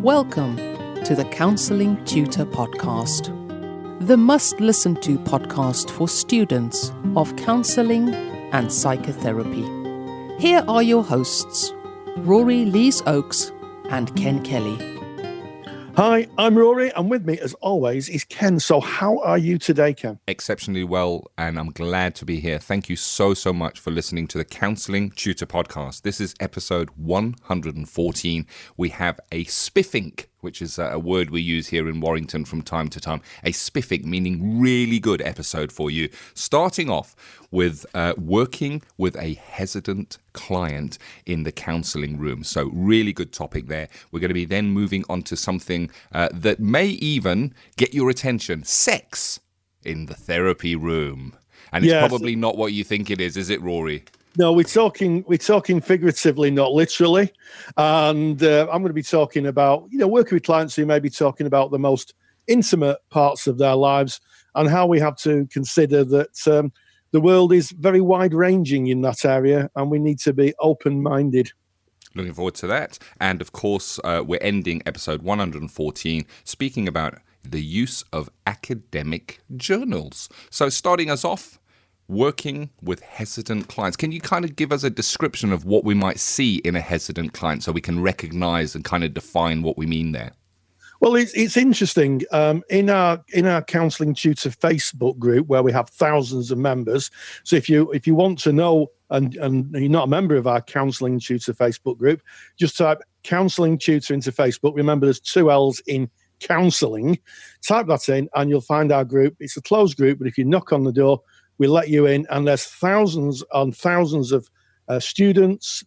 Welcome to the Counselling Tutor Podcast, the must-listen-to podcast for students of counselling and psychotherapy. Here are your hosts, Rory Lees-Oakes and Ken Kelly. Hi, I'm Rory, and with me, as always, is Ken. So how are you today, Ken? Exceptionally well, and I'm glad to be here. Thank you so much for listening to the Counselling Tutor Podcast. This is episode 114. We have a spiffink, which is a word we use here in Warrington from time to time. A spiffink, meaning really good episode for you. Starting off with working with a hesitant client in the counselling room. So really good topic there. We're going to be then moving on to something that may even get your attention. Sex in the therapy room. And it's probably not what you think it is it, Rory? No, we're talking figuratively, not literally. And I'm going to be talking about, working with clients who may be talking about the most intimate parts of their lives and how we have to consider that the world is very wide-ranging in that area and we need to be open-minded. Looking forward to that. And of course, we're ending episode 114 speaking about the use of academic journals. So starting us off, working with hesitant clients. Can you kind of give us a description of what we might see in a hesitant client so we can recognize and kind of define what we mean there? Well, it's interesting. In our Counselling Tutor Facebook group, where we have thousands of members, so if you want to know and you're not a member of our Counselling Tutor Facebook group, just type Counselling Tutor into Facebook. Remember, there's 2 L's in counselling. Type that in, and you'll find our group. It's a closed group, but if you knock on the door, we let you in, and there's thousands and thousands of students,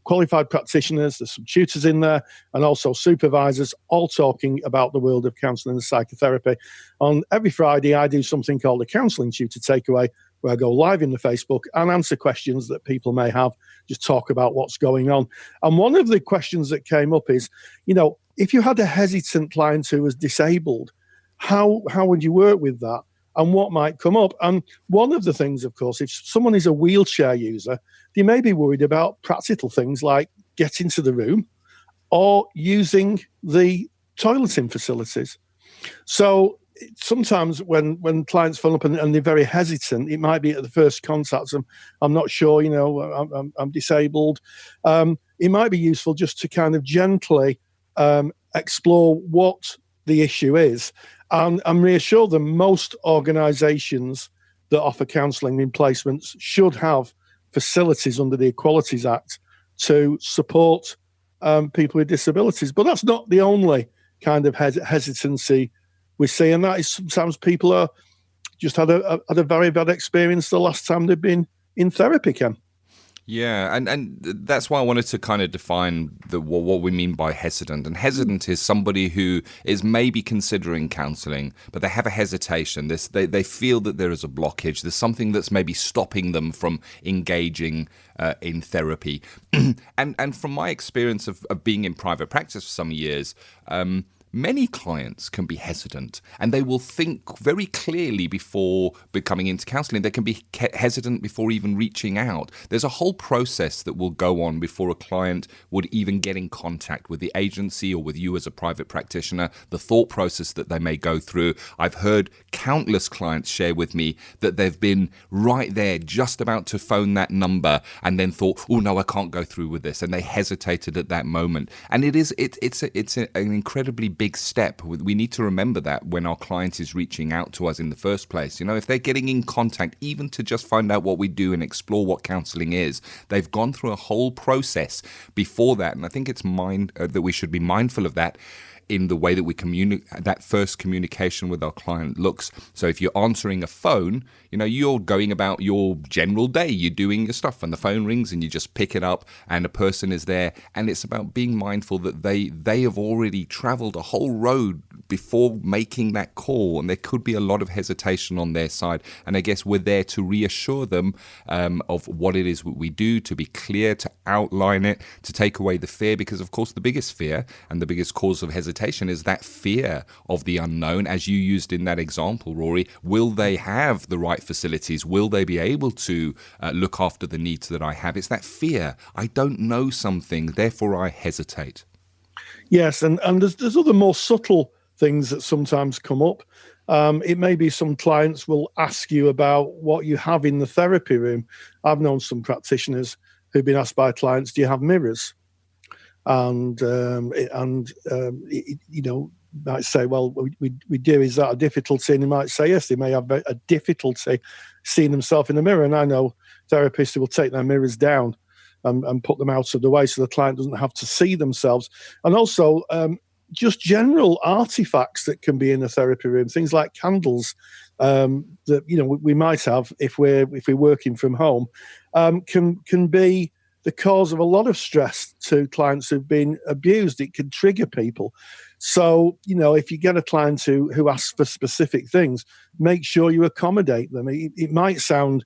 qualified practitioners, there's some tutors in there, and also supervisors, all talking about the world of counselling and psychotherapy. On every Friday, I do something called a Counselling Tutor Takeaway, where I go live in the Facebook and answer questions that people may have, just talk about what's going on. And one of the questions that came up is, if you had a hesitant client who was disabled, how would you work with that? And what might come up? And one of the things, of course, if someone is a wheelchair user, they may be worried about practical things like getting to the room or using the toileting facilities. So sometimes when clients phone up and they're very hesitant, it might be at the first contact, I'm not sure, I'm disabled. It might be useful just to kind of gently explore what the issue is. And reassure them most organisations that offer counselling in placements should have facilities under the Equalities Act to support people with disabilities. But that's not the only kind of hesitancy we see, and that is sometimes people are just had a very bad experience the last time they've been in therapy, Ken. Yeah, and that's why I wanted to kind of define what we mean by hesitant. And hesitant is somebody who is maybe considering counselling, but they have a hesitation. They feel that there is a blockage. There's something that's maybe stopping them from engaging in therapy. And from my experience of being in private practice for some years, many clients can be hesitant, and they will think very clearly before becoming into counselling. They can be hesitant before even reaching out. There's a whole process that will go on before a client would even get in contact with the agency or with you as a private practitioner, the thought process that they may go through. I've heard countless clients share with me that they've been right there just about to phone that number and then thought, oh no, I can't go through with this, and they hesitated at that moment. And it's an incredibly big step. We need to remember that when our client is reaching out to us in the first place. If they're getting in contact, even to just find out what we do and explore what counselling is, they've gone through a whole process before that. And I think it's that we should be mindful of that in the way that we that first communication with our client looks. So if you're answering a phone, you're going about your general day, you're doing your stuff, and the phone rings and you just pick it up and a person is there. And it's about being mindful that they have already traveled a whole road before making that call, and there could be a lot of hesitation on their side. And I guess we're there to reassure them of what it is we do, to be clear, to outline it, to take away the fear, because of course the biggest fear and the biggest cause of hesitation is that fear of the unknown, as you used in that example, Rory. Will they have the right facilities? Will they be able to look after the needs that I have? It's that fear. I don't know something, therefore I hesitate. Yes, and there's other more subtle things that sometimes come up. It may be some clients will ask you about what you have in the therapy room. I've known some practitioners who've been asked by clients, "Do you have mirrors?" And might say, "Well, we do. Is that a difficulty?" And they might say, "Yes." They may have a difficulty seeing themselves in the mirror. And I know therapists who will take their mirrors down and put them out of the way so the client doesn't have to see themselves. And also, just general artifacts that can be in a therapy room, things like candles that we might have if we're working from home, can be the cause of a lot of stress to clients who've been abused. It can trigger people. So, if you get a client who asks for specific things, make sure you accommodate them. It might sound,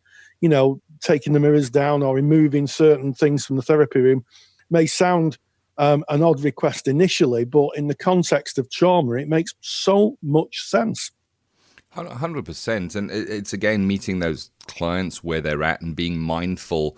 taking the mirrors down or removing certain things from the therapy room may sound an odd request initially, but in the context of trauma, it makes so much sense. 100%. And it's, again, meeting those clients where they're at and being mindful,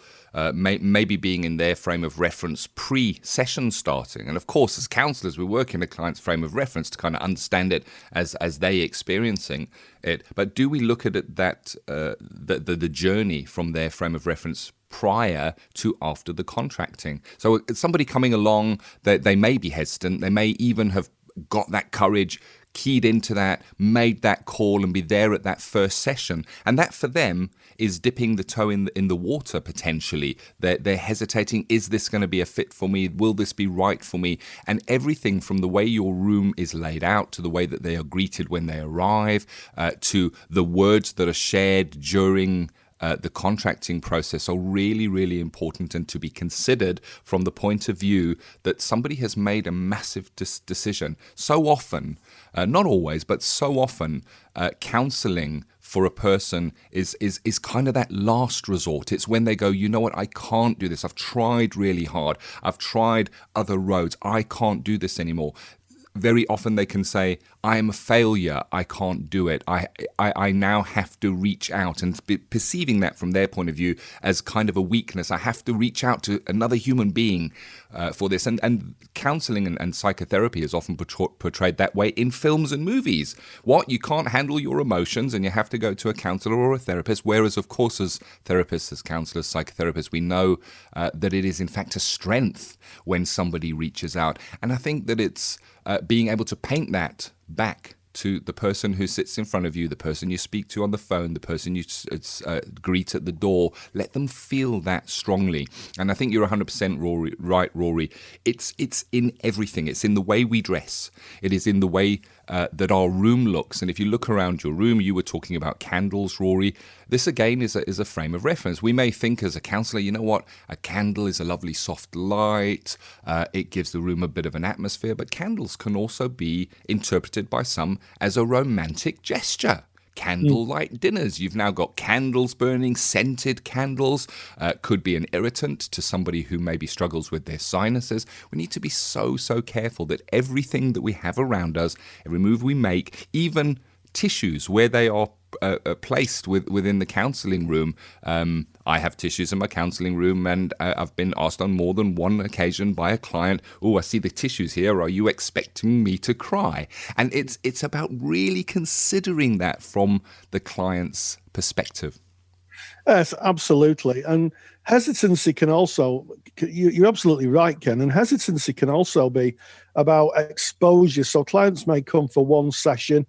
maybe being in their frame of reference pre-session starting. And of course, as counselors, we work in a client's frame of reference to kind of understand it as they experiencing it. But do we look at it that the journey from their frame of reference prior to after the contracting? So somebody coming along, they may be hesitant. They may even have got that courage, keyed into that, made that call and be there at that first session. And that for them is dipping the toe in the water potentially. They're hesitating. Is this going to be a fit for me? Will this be right for me? And everything from the way your room is laid out to the way that they are greeted when they arrive, to the words that are shared during the contracting process are really, really important and to be considered from the point of view that somebody has made a massive decision. So often, not always, but so often, counselling for a person is kind of that last resort. It's when they go, you know what, I can't do this. I've tried really hard. I've tried other roads. I can't do this anymore. Very often they can say, I am a failure, I can't do it. I now have to reach out, and perceiving that from their point of view as kind of a weakness. I have to reach out to another human being for this. And counselling and psychotherapy is often portrayed that way in films and movies. What? You can't handle your emotions and you have to go to a counsellor or a therapist, whereas of course as therapists, as counsellors, psychotherapists, we know that it is in fact a strength when somebody reaches out. And I think that it's being able to paint that back to the person who sits in front of you, the person you speak to on the phone, the person you greet at the door. Let them feel that strongly. And I think you're 100% right, Rory. It's in everything. It's in the way we dress. It is in the way that our room looks. And if you look around your room, you were talking about candles, Rory. This, again, is a frame of reference. We may think as a counsellor, you know what, a candle is a lovely soft light. It gives the room a bit of an atmosphere. But candles can also be interpreted by some as a romantic gesture. Candlelight dinners. You've now got candles burning, scented candles. Could be an irritant to somebody who maybe struggles with their sinuses. We need to be so careful that everything that we have around us, every move we make, even tissues where they are placed within the counselling room. I have tissues in my counselling room, and I've been asked on more than one occasion by a client, "Oh, I see the tissues here. Are you expecting me to cry?" And it's about really considering that from the client's perspective. Yes, absolutely. And hesitancy can also, you're absolutely right, Ken, and hesitancy can also be about exposure. So clients may come for one session,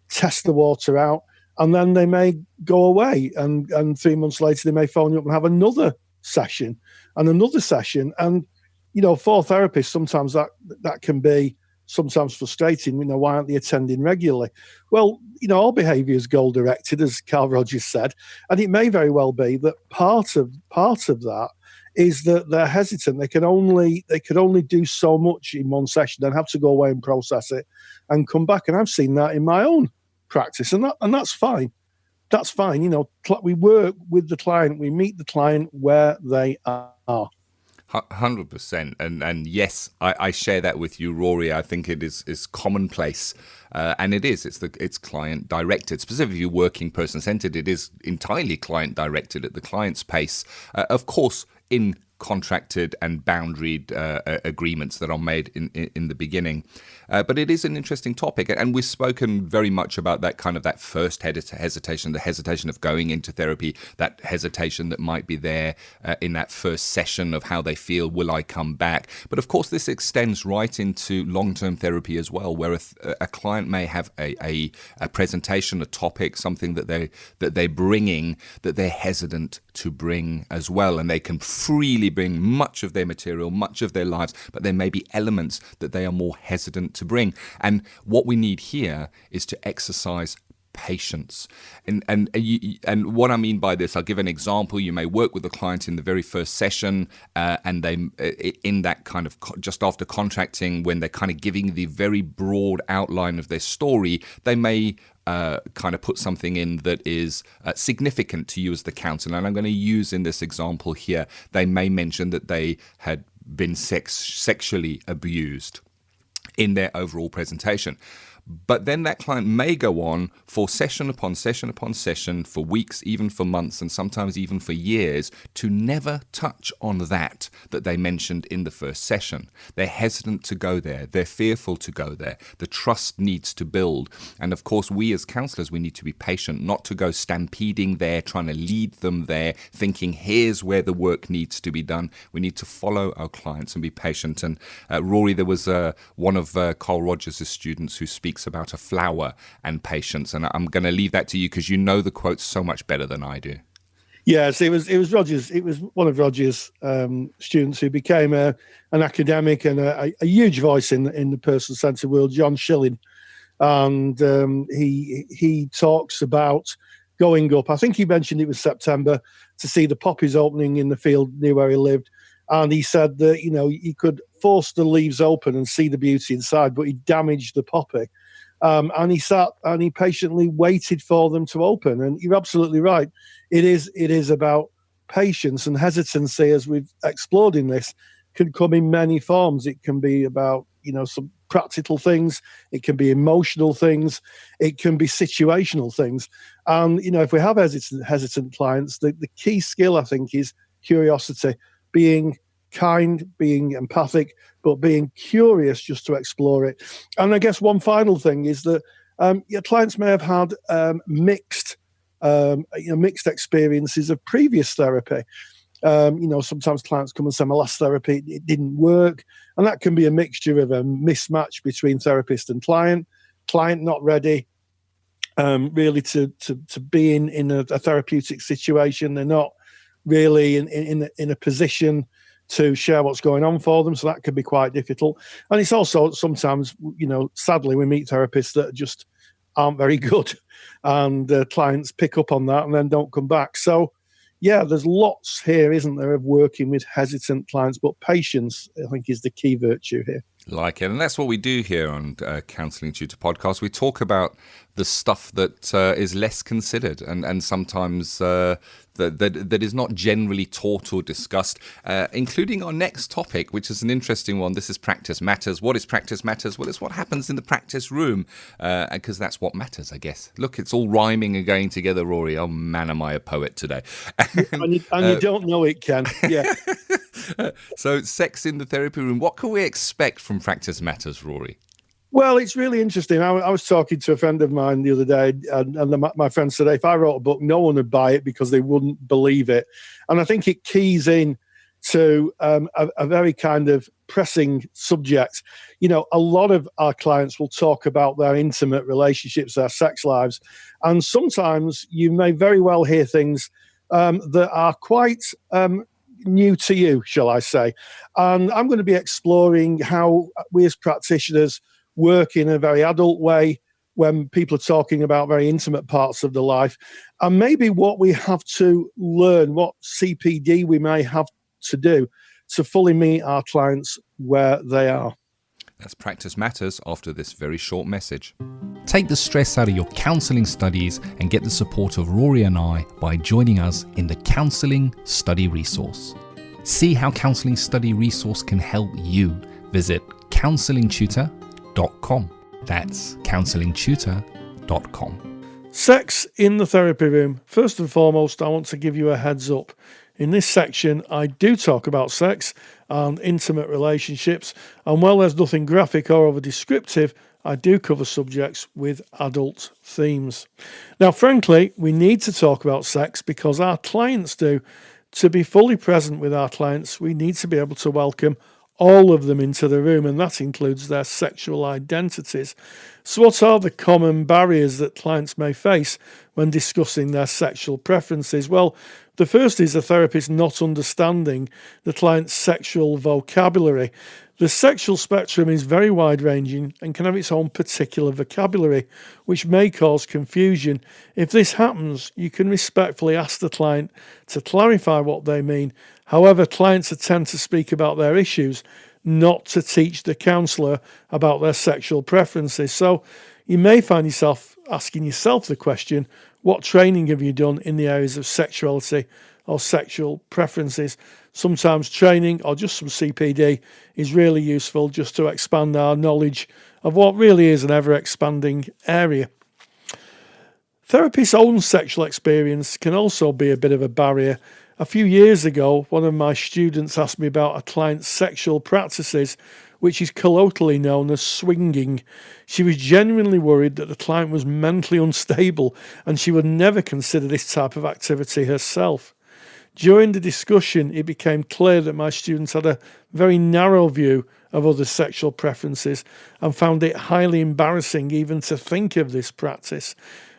test the water out, and then they may go away. And 3 months later, they may phone you up and have another session and another session. And, for therapists, sometimes that can be sometimes frustrating. Why aren't they attending regularly? Well, all behaviour is goal-directed, as Carl Rogers said. And it may very well be that part of that is that they're hesitant. They could only do so much in one session and have to go away and process it and come back. And I've seen that in my own practice, and that's fine. That's fine. We work with the client. We meet the client where they are. 100%. And yes, I share that with you, Rory. I think it is commonplace. And it is. It's client directed. Specifically working person centered, it is entirely client directed at the client's pace. Of course, in contracted and boundaried agreements that are made in the beginning. But it is an interesting topic, and we've spoken very much about that first hesitation, the hesitation of going into therapy, that hesitation that might be there in that first session of how they feel, will I come back? But of course, this extends right into long-term therapy as well, where a client may have a presentation, a topic, something that they're bringing that they're hesitant to bring as well, and they can freely bring much of their material, much of their lives, but there may be elements that they are more hesitant to bring. And what we need here is to exercise patience. And what I mean by this, I'll give an example. You may work with a client in the very first session, and they, in that kind of just after contracting, when they're kind of giving the very broad outline of their story, they may kind of put something in that is significant to you as the counsellor. And I'm going to use in this example here, they may mention that they had been sexually abused in their overall presentation. But then that client may go on for session upon session upon session, for weeks, even for months, and sometimes even for years, to never touch on that they mentioned in the first session. They're hesitant to go there. They're fearful to go there. The trust needs to build. And of course, we as counsellors, we need to be patient, not to go stampeding there, trying to lead them there, thinking here's where the work needs to be done. We need to follow our clients and be patient. And Rory, there was one of Carl Rogers' students who speaks about a flower and patience, and I'm going to leave that to you because you know the quotes so much better than I do. Yes, it was Rogers. It was one of Rogers' students who became an academic and a huge voice in the person-centered world, John Schilling, and he talks about going up. I think he mentioned it was September to see the poppies opening in the field near where he lived. And he said that, he could force the leaves open and see the beauty inside, but he damaged the poppy. And he sat and he patiently waited for them to open. And you're absolutely right. It is about patience, and hesitancy, as we've explored in this, can come in many forms. It can be about, some practical things. It can be emotional things. It can be situational things. And, if we have hesitant clients, the key skill, I think, is curiosity. Being kind, being empathic, but being curious just to explore it. And I guess one final thing is that your clients may have had mixed experiences of previous therapy. Sometimes clients come and say, my last therapy, it didn't work. And that can be a mixture of a mismatch between therapist and client not ready really to be in a therapeutic situation. They're not really in a position to share what's going on for them, so that can be quite difficult. And it's also sometimes, sadly, we meet therapists that just aren't very good, and clients pick up on that and then don't come back. So, yeah, there's lots here, isn't there, of working with hesitant clients, but patience, I think, is the key virtue here. Like it. And that's what we do here on Counselling Tutor Podcast. We talk about the stuff that is less considered and sometimes that is not generally taught or discussed, including our next topic, which is an interesting one. This is Practice Matters. What is Practice Matters? Well, it's what happens in the practice room, because that's what matters, I guess. Look, it's all rhyming and going together, Rory. Oh, man, am I a poet today. and you don't know it, Ken. Yeah. So sex in the therapy room. What can we expect from Practice Matters, Rory? Well, it's really interesting. I was talking to a friend of mine the other day, and my friend said, if I wrote a book, no one would buy it because they wouldn't believe it. And I think it keys in to a very kind of pressing subject. A lot of our clients will talk about their intimate relationships, their sex lives. And sometimes you may very well hear things that are quite new to you, shall I say. And I'm going to be exploring how we as practitioners work in a very adult way when people are talking about very intimate parts of the life, and maybe what we have to learn, what CPD we may have to do to fully meet our clients where they are. That's Practice Matters after this very short message. Take the stress out of your counselling studies and get the support of Rory and I by joining us in the Counselling Study Resource. See how Counselling Study Resource can help you. Visit counsellingtutor.com. That's counsellingtutor.com. Sex in the therapy room. First and foremost, I want to give you a heads up. In this section, I do talk about sex and intimate relationships, and while there's nothing graphic or over descriptive, I do cover subjects with adult themes. Now, frankly, we need to talk about sex because our clients do. To be fully present with our clients, we need to be able to welcome all of them into the room, and that includes their sexual identities. So what are the common barriers that clients may face when discussing their sexual preferences? Well, the first is the therapist not understanding the client's sexual vocabulary. The sexual spectrum is very wide-ranging and can have its own particular vocabulary, which may cause confusion. If this happens, you can respectfully ask the client to clarify what they mean. However, clients tend to speak about their issues, not to teach the counsellor about their sexual preferences. So you may find yourself asking yourself the question, what training have you done in the areas of sexuality or sexual preferences? Sometimes training or just some CPD is really useful just to expand our knowledge of what really is an ever-expanding area. Therapist's own sexual experience can also be a bit of a barrier. A few years ago, one of my students asked me about a client's sexual practices, which is colloquially known as swinging. She was genuinely worried that the client was mentally unstable and she would never consider this type of activity herself. During the discussion, it became clear that my students had a very narrow view of other sexual preferences and found it highly embarrassing even to think of this practice.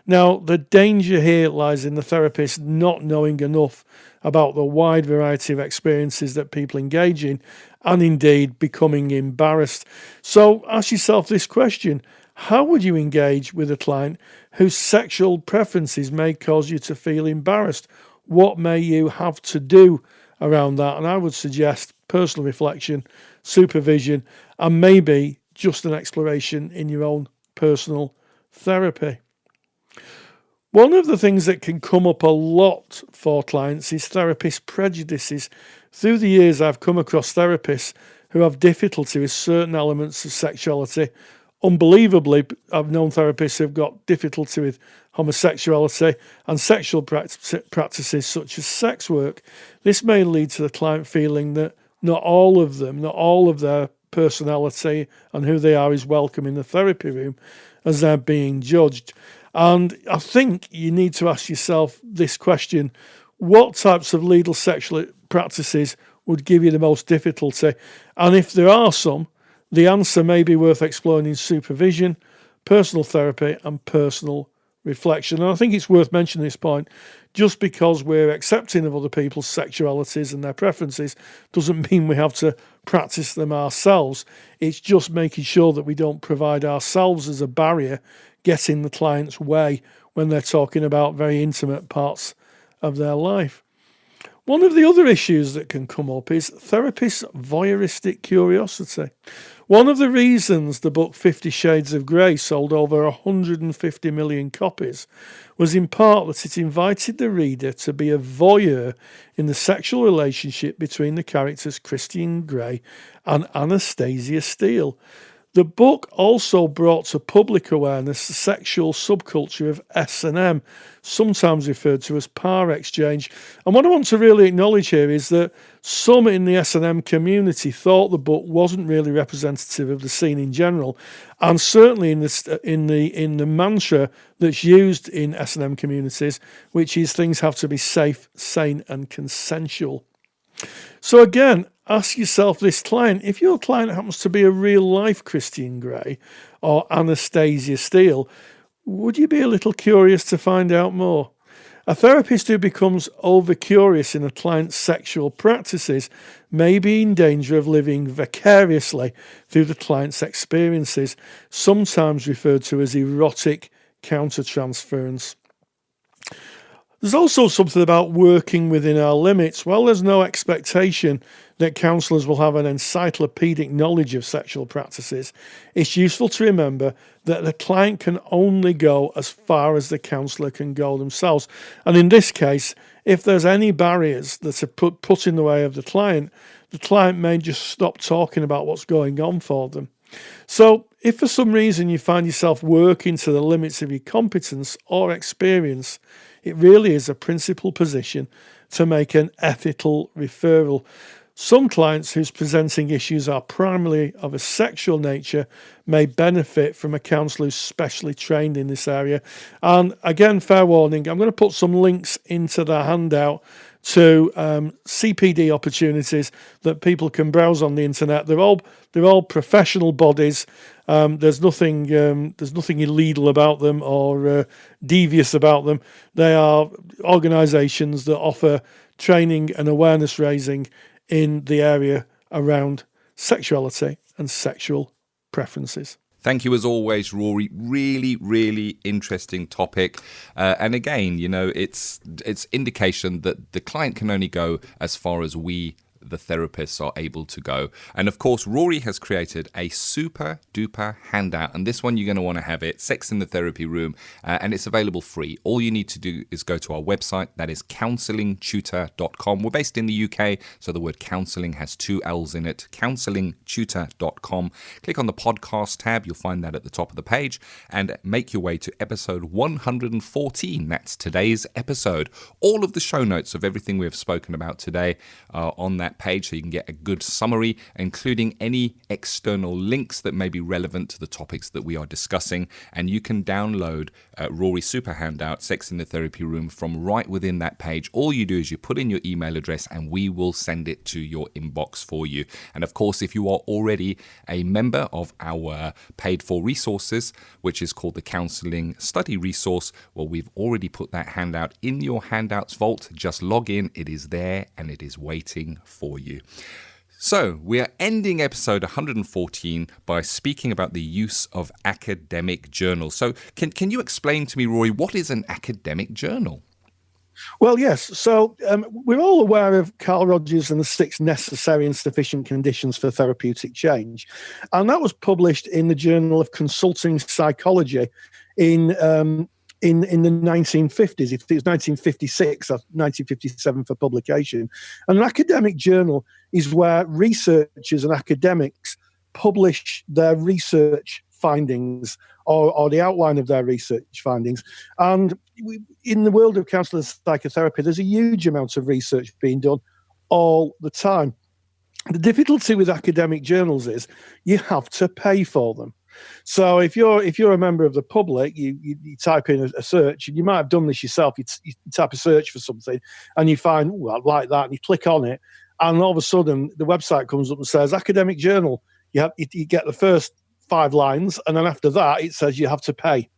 Now, the danger here lies in the therapist not knowing enough about the wide variety of experiences that people engage in and indeed becoming embarrassed. So ask yourself this question: how would you engage with a client whose sexual preferences may cause you to feel embarrassed? What may you have to do around that? And I would suggest personal reflection, supervision, and maybe just an exploration in your own personal therapy. One of the things that can come up a lot for clients is therapist prejudices. Through the years, I've come across therapists who have difficulty with certain elements of sexuality. Unbelievably, I've known therapists who've got difficulty with homosexuality and sexual practices such as sex work. This may lead to the client feeling that not all of their personality and who they are is welcome in the therapy room, as they're being judged. And I think you need to ask yourself this question: what types of legal sexual practices would give you the most difficulty? And if there are some, the answer may be worth exploring in supervision, personal therapy, and personal reflection. And I think it's worth mentioning this point. Just because we're accepting of other people's sexualities and their preferences doesn't mean we have to practice them ourselves. It's just making sure that we don't provide ourselves as a barrier, get in the client's way when they're talking about very intimate parts of their life. One of the other issues that can come up is therapist's voyeuristic curiosity. One of the reasons the book 50 Shades of Grey sold over 150 million copies was in part that it invited the reader to be a voyeur in the sexual relationship between the characters Christian Grey and Anastasia Steele. The book also brought to public awareness the sexual subculture of S&M, sometimes referred to as par exchange. And what I want to really acknowledge here is that some in the S&M community thought the book wasn't really representative of the scene in general, and certainly in the mantra that's used in S&M communities, which is things have to be safe, sane, and consensual. So again, ask yourself this client: if your client happens to be a real-life Christian Grey or Anastasia Steele, would you be a little curious to find out more? A therapist who becomes over-curious in a client's sexual practices may be in danger of living vicariously through the client's experiences, sometimes referred to as erotic countertransference. There's also something about working within our limits. While there's no expectation that counsellors will have an encyclopedic knowledge of sexual practices, it's useful to remember that the client can only go as far as the counsellor can go themselves. And in this case, if there's any barriers that are put in the way of the client may just stop talking about what's going on for them. So if for some reason you find yourself working to the limits of your competence or experience, it really is a principled position to make an ethical referral. Some clients whose presenting issues are primarily of a sexual nature may benefit from a counsellor who's specially trained in this area. And again, fair warning, I'm going to put some links into the handout to CPD opportunities that people can browse on the internet. They're all professional bodies. There's nothing illegal about them or devious about them. They are organisations that offer training and awareness raising in the area around sexuality and sexual preferences. Thank you as always, Rory. Really, really interesting topic. And again, it's indication that the client can only go as far as we, the therapists, are able to go. And of course, Rory has created a super duper handout, and this one you're going to want to have it, Sex in the Therapy Room, and it's available free. All you need to do is go to our website, that is counsellingtutor.com. We're based in the UK, so the word counselling has 2 L's in it, counsellingtutor.com. Click on the podcast tab, you'll find that at the top of the page, and make your way to episode 114. That's today's episode. All of the show notes of everything we've spoken about today are on that page, so you can get a good summary, including any external links that may be relevant to the topics that we are discussing. And you can download Rory's super handout, Sex in the Therapy Room, from right within that page. All you do is you put in your email address and we will send it to your inbox for you. And of course, if you are already a member of our paid for resources, which is called the Counselling Study Resource, well, we've already put that handout in your handouts vault. Just log in, it is there and it is waiting for you. So we are ending episode 114 by speaking about the use of academic journals. So can you explain to me, Rory, what is an academic journal? Well, yes. So we're all aware of Carl Rogers and the 6 necessary and sufficient conditions for therapeutic change. And that was published in the Journal of Consulting Psychology in the 1950s. It was 1956 or 1957 for publication. And an academic journal is where researchers and academics publish their research findings or the outline of their research findings. And in the world of counselling and psychotherapy, there's a huge amount of research being done all the time. The difficulty with academic journals is you have to pay for them. So if you're a member of the public, you type in a search, and you might have done this yourself. You type a search for something, and you find, I like that, and you click on it, and all of a sudden the website comes up and says academic journal. You get the first 5 lines, and then after that it says you have to pay.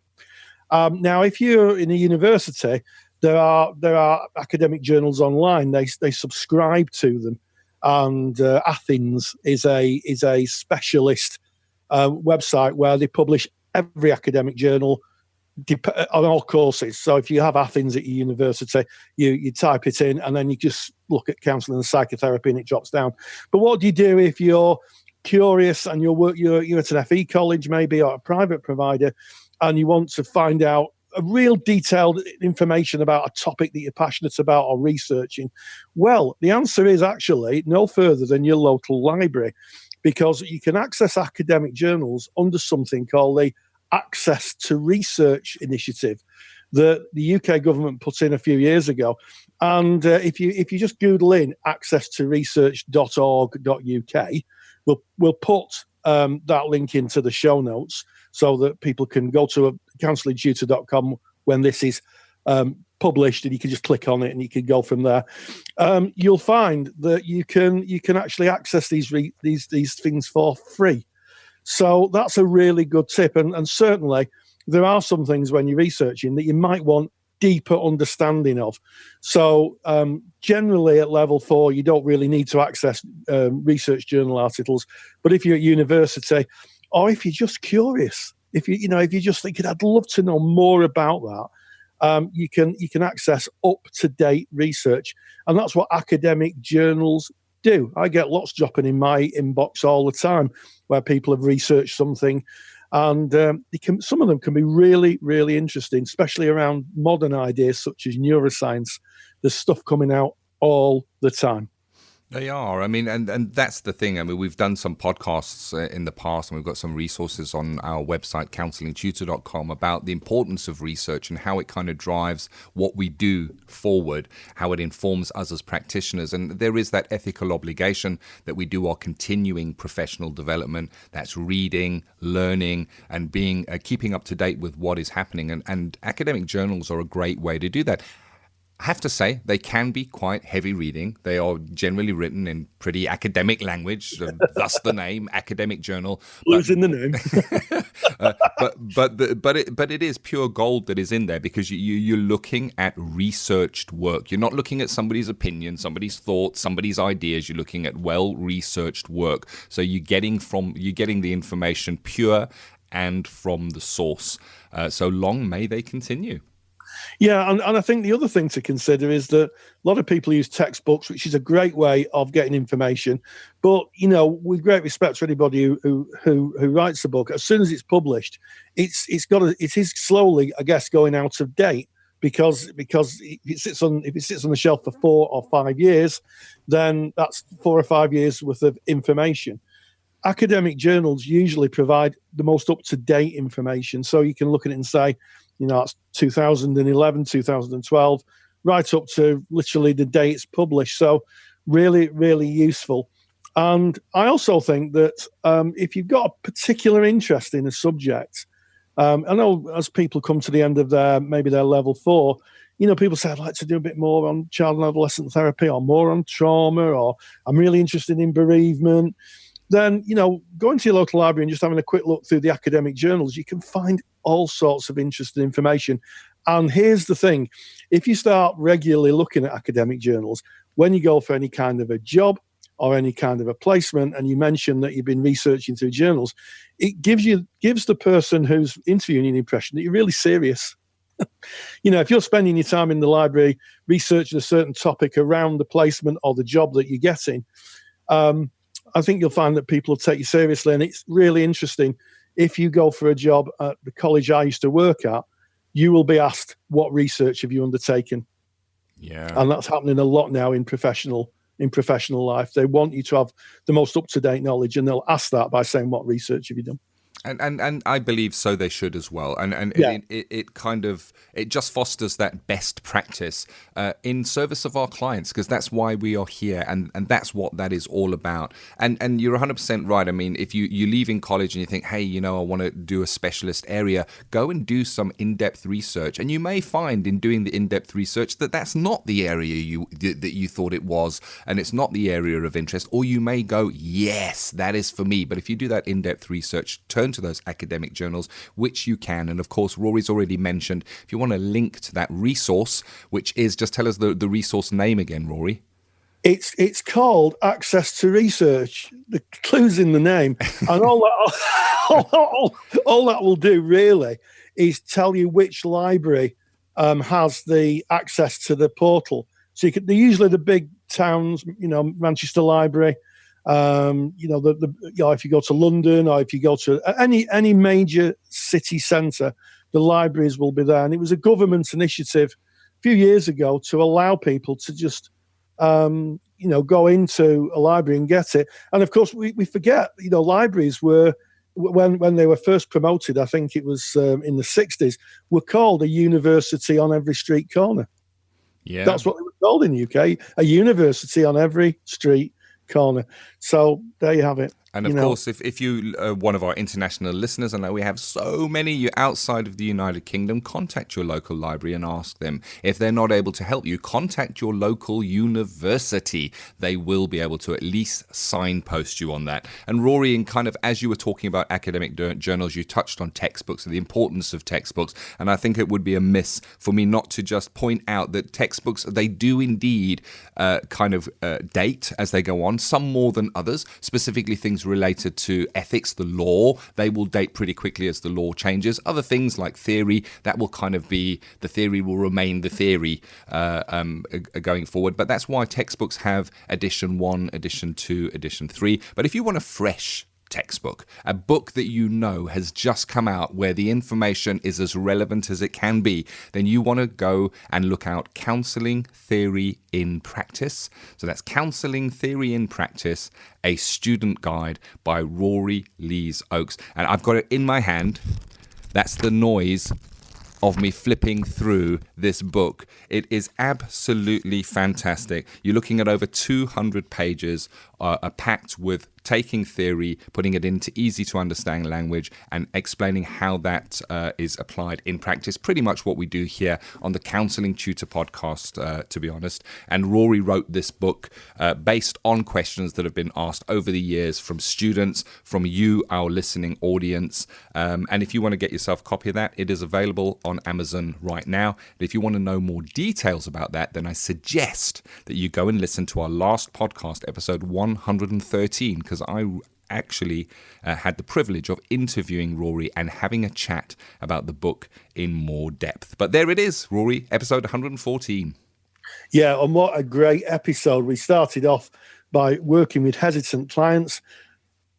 Now, if you're in a university, there are academic journals online. They subscribe to them, and Athens is a specialist website where they publish every academic journal on all courses. So if you have Athens at your university, you type it in, and then you just look at counselling and psychotherapy, and it drops down. But what do you do if you're curious and you're at an FE college maybe, or a private provider, and you want to find out a real detailed information about a topic that you're passionate about or researching? Well, the answer is actually no further than your local library, because you can access academic journals under something called the Access to Research initiative that the UK government put in a few years ago. And if you just Google in accesstoresearch.org.uk, we'll put that link into the show notes so that people can go to counsellingtutor.com when this is published, and you can just click on it and you can go from there. You'll find that you can actually access these things for free. So that's a really good tip. And certainly there are some things when you're researching that you might want deeper understanding of. So generally at level 4, you don't really need to access research journal articles. But if you're at university, or if you're just curious, if you're just thinking, I'd love to know more about that, you can access up-to-date research. And that's what academic journals do. I get lots dropping in my inbox all the time where people have researched something, and some of them can be really, really interesting, especially around modern ideas such as neuroscience. There's stuff coming out all the time. They are. I mean, and that's the thing. I mean, we've done some podcasts in the past, and we've got some resources on our website, counsellingtutor.com, about the importance of research and how it kind of drives what we do forward, how it informs us as practitioners. And there is that ethical obligation that we do our continuing professional development. That's reading, learning, and being keeping up to date with what is happening. And academic journals are a great way to do that. I have to say, they can be quite heavy reading. They are generally written in pretty academic language, thus the name, academic journal. Losing the name. But it is pure gold that is in there, because you're looking at researched work. You're not looking at somebody's opinion, somebody's thoughts, somebody's ideas. You're looking at well-researched work. So you're getting the information pure and from the source. So long may they continue. Yeah, and I think the other thing to consider is that a lot of people use textbooks, which is a great way of getting information. But, with great respect to anybody who writes a book, as soon as it's published, it is slowly, I guess, going out of date, because if it sits on the shelf for 4 or 5 years, then that's 4 or 5 years worth of information. Academic journals usually provide the most up-to-date information, so you can look at it and say, it's 2011, 2012, right up to literally the day it's published. So really, really useful. And I also think that if you've got a particular interest in a subject, I know as people come to the end of their level 4, people say, I'd like to do a bit more on child and adolescent therapy, or more on trauma, or I'm really interested in bereavement. Then, going to your local library and just having a quick look through the academic journals, you can find all sorts of interesting information. And here's the thing. If you start regularly looking at academic journals, when you go for any kind of a job or any kind of a placement, and you mention that you've been researching through journals, it gives the person who's interviewing you an impression that you're really serious. If you're spending your time in the library researching a certain topic around the placement or the job that you're getting, I think you'll find that people will take you seriously. And it's really interesting. If you go for a job at the college I used to work at, you will be asked, what research have you undertaken? Yeah. And that's happening a lot now in professional life. They want you to have the most up-to-date knowledge, and they'll ask that by saying, what research have you done? And I believe so they should as well. And Yeah. it just fosters that best practice in service of our clients, because that's why we are here, and that's what that is all about. And you're 100% right. I mean, if you leave in college and you think, hey, I want to do a specialist area, go and do some in-depth research. And you may find in doing the in-depth research that that's not the area that you thought it was, and it's not the area of interest. Or you may go, yes, that is for me. But if you do that in-depth research, turn to those academic journals, which you can. And of course, Rory's already mentioned, if you want to link to that resource, which is, just tell us the resource name again, Rory. It's called Access to Research. The clue's in the name. And all that will do really is tell you which library has the access to the portal. So they're usually the big towns, Manchester Library, if you go to London, or if you go to any major city centre, the libraries will be there. And it was a government initiative a few years ago to allow people to just, go into a library and get it. And of course, we forget, libraries were, when they were first promoted, I think it was in the 60s, were called a university on every street corner. Yeah, that's what they were called in the UK, a university on every street corner. So there you have it. And of course, if you are one of our international listeners, I know we have so many outside of the United Kingdom, contact your local library and ask them. If they're not able to help you, contact your local university. They will be able to at least signpost you on that. And Rory, and kind of as you were talking about academic journals, you touched on textbooks and the importance of textbooks. And I think it would be amiss for me not to just point out that textbooks, they do indeed date as they go on, some more than others, specifically things related to ethics, the law. They will date pretty quickly as the law changes. Other things like theory, that will kind of be, the theory will remain the theory going forward. But that's why textbooks have edition 1, edition 2, edition 3. But if you want a fresh textbook, a book that you know has just come out where the information is as relevant as it can be, then you want to go and look out Counselling Theory in Practice. So that's Counselling Theory in Practice, a student guide by Rory Lees-Oakes. And I've got it in my hand. That's the noise of me flipping through this book. It is absolutely fantastic. You're looking at over 200 pages, packed with taking theory, putting it into easy to understand language and explaining how that is applied in practice. Pretty much what we do here on the Counselling Tutor Podcast, to be honest. And Rory wrote this book based on questions that have been asked over the years from students, from you, our listening audience. And if you want to get yourself a copy of that, it is available on Amazon right now. And if you want to know more details about that, then I suggest that you go and listen to our last podcast, episode 113, because I actually had the privilege of interviewing Rory and having a chat about the book in more depth. But there it is, Rory, episode 114. Yeah, and what a great episode. We started off by working with hesitant clients,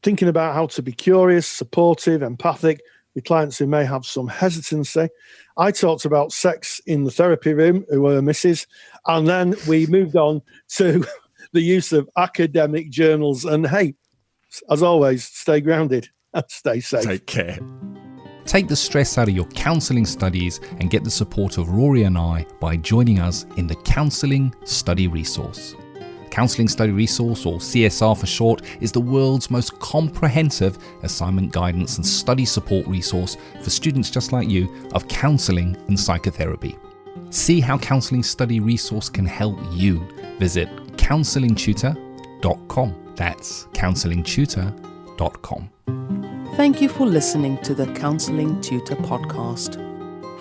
thinking about how to be curious, supportive, empathic with clients who may have some hesitancy. I talked about sex in the therapy room, who were misses, and then we moved on to the use of academic journals. And hey, as always, stay grounded and stay safe. Take care. Take the stress out of your counselling studies and get the support of Rory and I by joining us in the Counselling Study Resource. Counselling Study Resource, or CSR for short, is the world's most comprehensive assignment guidance and study support resource for students just like you of counselling and psychotherapy. See how Counselling Study Resource can help you. Visit counsellingtutor.com. That's counsellingtutor.com. Thank you for listening to the Counselling Tutor Podcast.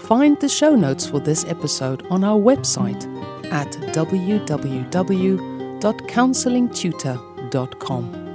Find the show notes for this episode on our website at www.counsellingtutor.com.